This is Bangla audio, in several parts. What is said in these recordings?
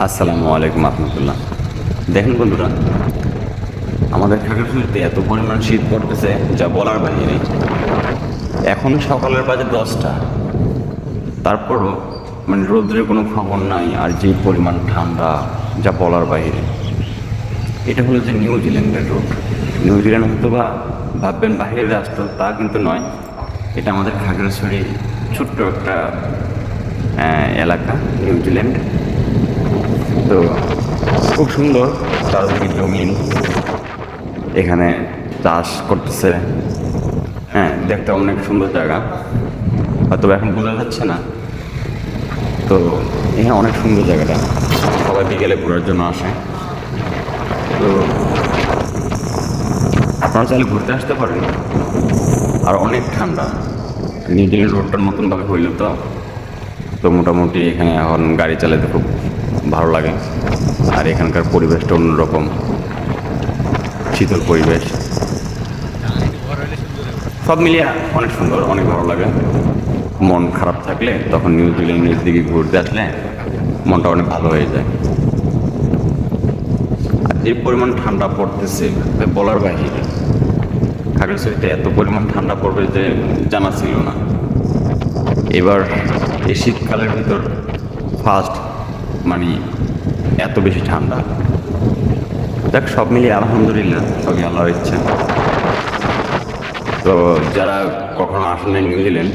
আসসালামু আলাইকুম রহমতুল্লাহ। দেখেন বন্ধুরা, আমাদের খাগড়াছড়িতে এত পরিমাণ শীত পড়তেছে যা বলার বাহিরে। এখন সকালের বাজে 10টা, তারপরও রোদ্রের কোনো খবর নাই, আর যে পরিমাণ ঠান্ডা যা বলার বাহিরে। এটা হলো যে নিউজিল্যান্ডের রোদ। নিউজিল্যান্ড হয়তো বা ভাববেন বাহিরের রাষ্ট্র, তা কিন্তু নয়। এটা আমাদের খাগড়াছড়ি ছোট্ট একটা এলাকা, নিউজিল্যান্ড। তো খুব সুন্দর চারদিকে জমিন, এখানে চাষ করতেছে। হ্যাঁ, দেখতে অনেক সুন্দর জায়গা, হয়তো এখন বোঝা যাচ্ছে না। তো এখানে অনেক সুন্দর জায়গাটা, সবাই বিকেলে ঘোরার জন্য আসে। তো আপনারা চাইলে ঘুরতে আসতে পারেন। আর অনেক ঠান্ডা, নিউজিল্যান্ড রোডটার মতনভাবে হইল তো। তো মোটামুটি এখানে এখন গাড়ি চালাতে খুব ভালো লাগে। আর এখানকার পরিবেশটা অন্যরকম, শীতল পরিবেশ, সব মিলিয়ে অনেক সুন্দর, অনেক ভালো লাগে। মন খারাপ থাকলে তখন নিউজিল্যান্ডের দিকে ঘুরতে আসলে মনটা অনেক ভালো হয়ে যায়। আর যে পরিমাণ ঠান্ডা পড়তেছে বলার বাহিরে। খাগড়াছড়িতে এত পরিমাণ ঠান্ডা পড়বে যে জানা ছিল না। এবার এই শীতকালের ভিতর ফার্স্ট এত বেশি ঠান্ডা। দেখ, সব মিলিয়ে আলহামদুলিল্লাহ, সবই আল্লাহর ইচ্ছা। তো যারা কখনো আসেন নিউজিল্যান্ড,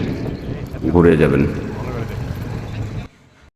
ঘুরে যাবেন।